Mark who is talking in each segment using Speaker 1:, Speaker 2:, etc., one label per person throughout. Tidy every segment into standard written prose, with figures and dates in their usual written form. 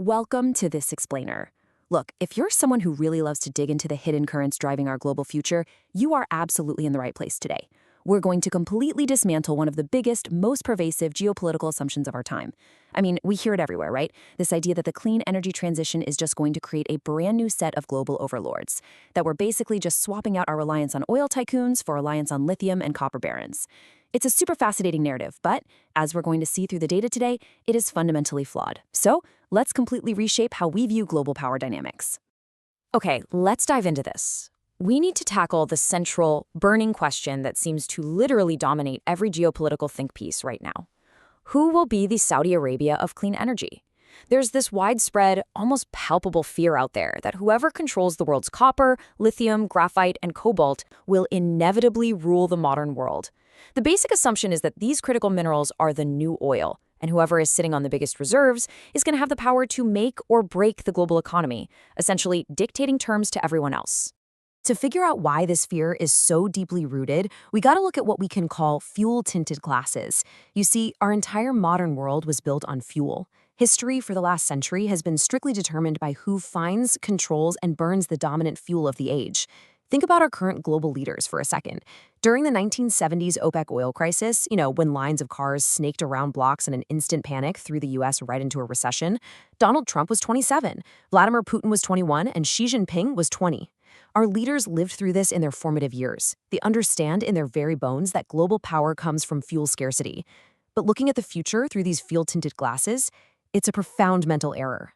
Speaker 1: Welcome to This Explainer. Look, if you're someone who really loves to dig into the hidden currents driving our global future, you are absolutely in the right place today. We're going to completely dismantle one of the biggest, most pervasive geopolitical assumptions of our time. I mean, we hear it everywhere, right? This idea that the clean energy transition is just going to create a brand new set of global overlords, that we're basically just swapping out our reliance on oil tycoons for reliance on lithium and copper barons. It's a super fascinating narrative, but as we're going to see through the data today, it is fundamentally flawed. So let's completely reshape how we view global power dynamics.
Speaker 2: Okay, let's dive into this. We need to tackle the central, burning question that seems to literally dominate every geopolitical think piece right now. Who will be the Saudi Arabia of clean energy? There's this widespread, almost palpable fear out there that whoever controls the world's copper, lithium, graphite, and cobalt will inevitably rule the modern world. The basic assumption is that these critical minerals are the new oil, and whoever is sitting on the biggest reserves is going to have the power to make or break the global economy, essentially dictating terms to everyone else. To figure out why this fear is so deeply rooted, we got to look at what we can call fuel-tinted glasses. You see, our entire modern world was built on fuel. History for the last century has been strictly determined by who finds, controls, and burns the dominant fuel of the age. Think about our current global leaders for a second. During the 1970s OPEC oil crisis, when lines of cars snaked around blocks in an instant panic threw the U.S. right into a recession, Donald Trump was 27, Vladimir Putin was 21, and Xi Jinping was 20. Our leaders lived through this in their formative years. They understand in their very bones that global power comes from fuel scarcity. But looking at the future through these fuel-tinted glasses, it's a profound mental error.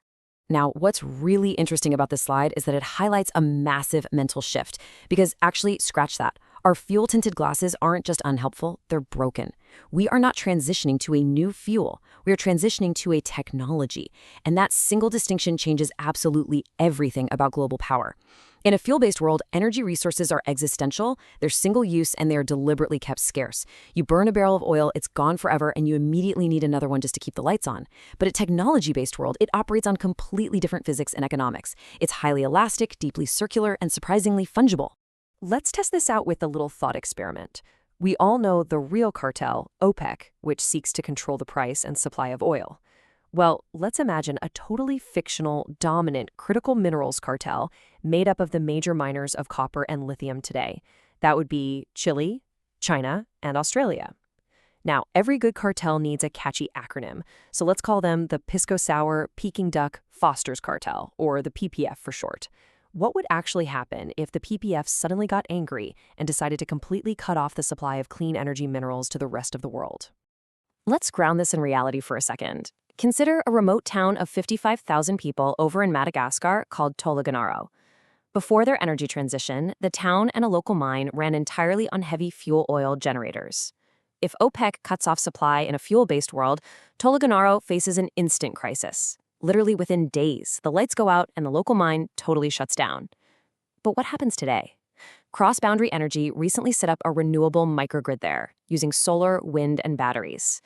Speaker 1: Now, what's really interesting about this slide is that it highlights a massive mental shift. Because actually, scratch that. Our fuel-tinted glasses aren't just unhelpful, they're broken. We are not transitioning to a new fuel. We are transitioning to a technology. And that single distinction changes absolutely everything about global power. In a fuel-based world, energy resources are existential, they're single-use, and they are deliberately kept scarce. You burn a barrel of oil, it's gone forever, and you immediately need another one just to keep the lights on. But a technology-based world, it operates on completely different physics and economics. It's highly elastic, deeply circular, and surprisingly fungible. Let's test this out with a little thought experiment. We all know the real cartel, OPEC, which seeks to control the price and supply of oil. Well, let's imagine a totally fictional, dominant, critical minerals cartel made up of the major miners of copper and lithium today. That would be Chile, China, and Australia. Now, every good cartel needs a catchy acronym, so let's call them the Pisco Sour, Peking Duck, Foster's Cartel, or the PPF for short. What would actually happen if the PPF suddenly got angry and decided to completely cut off the supply of clean energy minerals to the rest of the world? Let's ground this in reality for a second. Consider a remote town of 55,000 people over in Madagascar called Tolaganaro. Before their energy transition, the town and a local mine ran entirely on heavy fuel oil generators. If OPEC cuts off supply in a fuel-based world, Tolaganaro faces an instant crisis. Literally within days, the lights go out and the local mine totally shuts down. But what happens today? Cross-Boundary Energy recently set up a renewable microgrid there, using solar, wind, and batteries.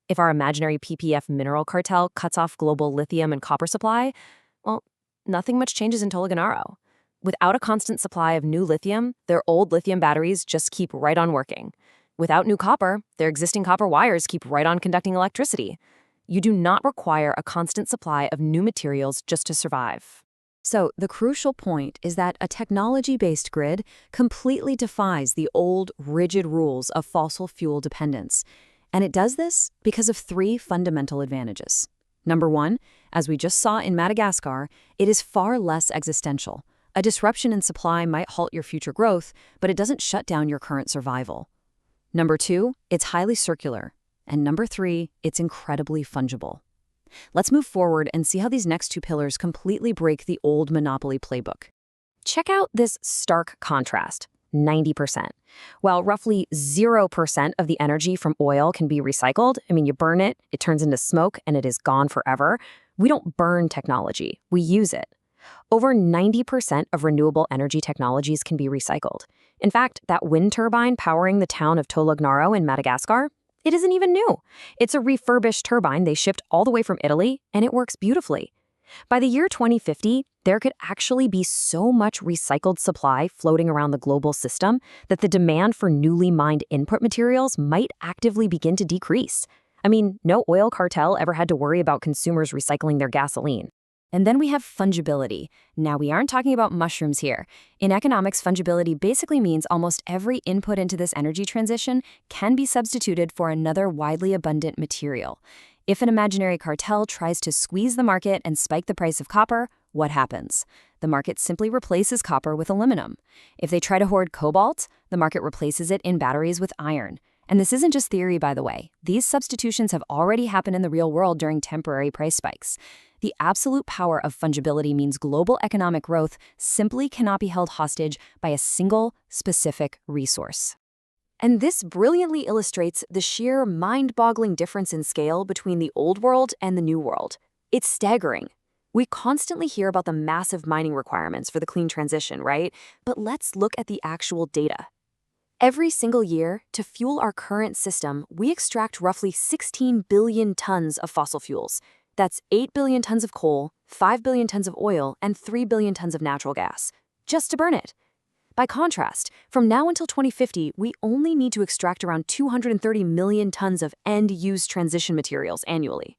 Speaker 1: If our imaginary PPF mineral cartel cuts off global lithium and copper supply, well, nothing much changes in Tolaganaro. Without a constant supply of new lithium, their old lithium batteries just keep right on working. Without new copper, their existing copper wires keep right on conducting electricity. You do not require a constant supply of new materials just to survive. So the crucial point is that a technology-based grid completely defies the old, rigid rules of fossil fuel dependence. And it does this because of three fundamental advantages. Number one, as we just saw in Madagascar, it is far less existential. A disruption in supply might halt your future growth, but it doesn't shut down your current survival. Number two, it's highly circular. And number three, it's incredibly fungible. Let's move forward and see how these next two pillars completely break the old monopoly playbook. Check out this stark contrast. 90%. While roughly 0% of the energy from oil can be recycled, you burn it, it turns into smoke, and it is gone forever. We don't burn technology, we use it. Over 90% of renewable energy technologies can be recycled. In fact, that wind turbine powering the town of Tolagnaro in Madagascar, it isn't even new. It's a refurbished turbine they shipped all the way from Italy, and it works beautifully. By the year 2050, there could actually be so much recycled supply floating around the global system that the demand for newly mined input materials might actively begin to decrease. No oil cartel ever had to worry about consumers recycling their gasoline.
Speaker 2: And then we have fungibility. Now, we aren't talking about mushrooms here. In economics, fungibility basically means almost every input into this energy transition can be substituted for another widely abundant material. If an imaginary cartel tries to squeeze the market and spike the price of copper, what happens? The market simply replaces copper with aluminum. If they try to hoard cobalt, the market replaces it in batteries with iron. And this isn't just theory, by the way. These substitutions have already happened in the real world during temporary price spikes. The absolute power of fungibility means global economic growth simply cannot be held hostage by a single, specific resource. And this brilliantly illustrates the sheer mind-boggling difference in scale between the old world and the new world. It's staggering. We constantly hear about the massive mining requirements for the clean transition, right? But let's look at the actual data. Every single year, to fuel our current system, we extract roughly 16 billion tons of fossil fuels. That's 8 billion tons of coal, 5 billion tons of oil, and 3 billion tons of natural gas, just to burn it. By contrast, from now until 2050, we only need to extract around 230 million tons of end-use transition materials annually.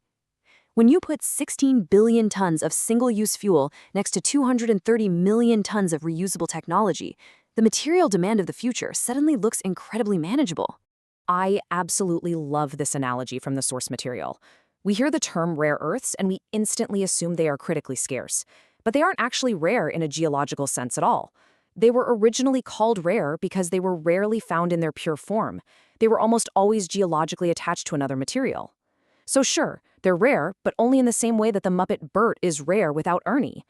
Speaker 2: When you put 16 billion tons of single-use fuel next to 230 million tons of reusable technology, the material demand of the future suddenly looks incredibly manageable.
Speaker 1: I absolutely love this analogy from the source material. We hear the term rare earths and we instantly assume they are critically scarce. But they aren't actually rare in a geological sense at all. They were originally called rare because they were rarely found in their pure form. They were almost always geologically attached to another material. So sure, they're rare, but only in the same way that the Muppet Bert is rare without Ernie.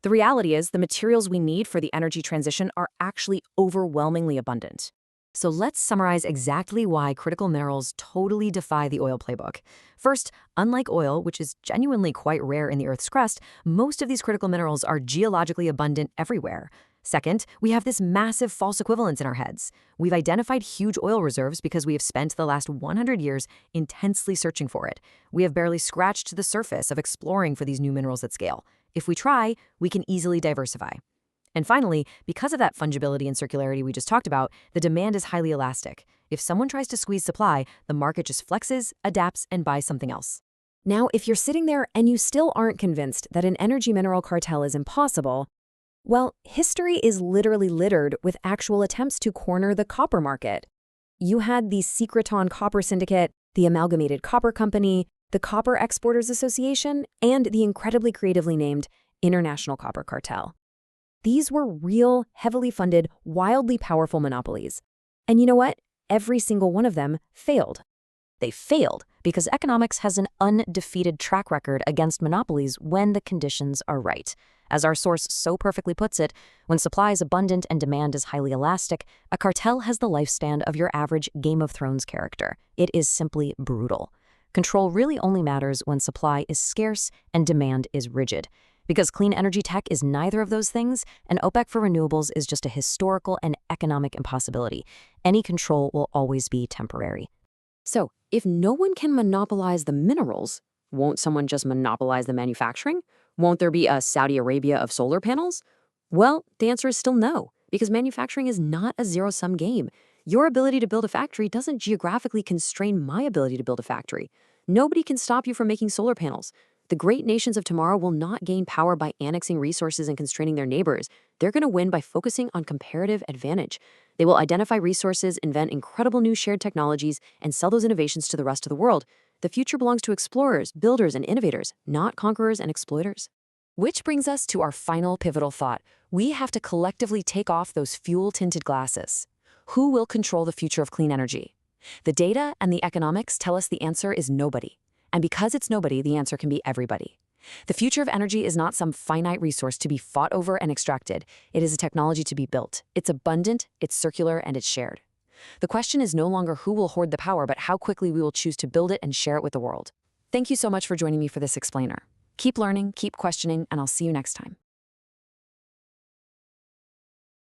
Speaker 1: The reality is the materials we need for the energy transition are actually overwhelmingly abundant. So let's summarize exactly why critical minerals totally defy the oil playbook. First, unlike oil, which is genuinely quite rare in the Earth's crust, most of these critical minerals are geologically abundant everywhere. Second, we have this massive false equivalence in our heads. We've identified huge oil reserves because we have spent the last 100 years intensely searching for it. We have barely scratched the surface of exploring for these new minerals at scale. If we try, we can easily diversify. And finally, because of that fungibility and circularity we just talked about, the demand is highly elastic. If someone tries to squeeze supply, the market just flexes, adapts, and buys something else. Now, if you're sitting there and you still aren't convinced that an energy mineral cartel is impossible, well, history is literally littered with actual attempts to corner the copper market. You had the Secreton Copper Syndicate, the Amalgamated Copper Company, the Copper Exporters Association, and the incredibly creatively named International Copper Cartel. These were real, heavily funded, wildly powerful monopolies. And you know what? Every single one of them failed. They failed because economics has an undefeated track record against monopolies when the conditions are right. As our source so perfectly puts it, when supply is abundant and demand is highly elastic, a cartel has the lifespan of your average Game of Thrones character. It is simply brutal. Control really only matters when supply is scarce and demand is rigid. Because clean energy tech is neither of those things, and OPEC for renewables is just a historical and economic impossibility. Any control will always be temporary. So, if no one can monopolize the minerals, won't someone just monopolize the manufacturing? Won't there be a Saudi Arabia of solar panels? Well, the answer is still no, because manufacturing is not a zero-sum game. Your ability to build a factory doesn't geographically constrain my ability to build a factory. Nobody can stop you from making solar panels. The great nations of tomorrow will not gain power by annexing resources and constraining their neighbors. They're going to win by focusing on comparative advantage. They will identify resources, invent incredible new shared technologies, and sell those innovations to the rest of the world. The future belongs to explorers, builders, and innovators, not conquerors and exploiters. Which brings us to our final pivotal thought. We have to collectively take off those fuel-tinted glasses. Who will control the future of clean energy? The data and the economics tell us the answer is nobody. And because it's nobody, the answer can be everybody. The future of energy is not some finite resource to be fought over and extracted. It is a technology to be built. It's abundant, it's circular, and it's shared. The question is no longer who will hoard the power, but how quickly we will choose to build it and share it with the world. Thank you so much for joining me for this explainer. Keep learning, keep questioning, and I'll see you next time.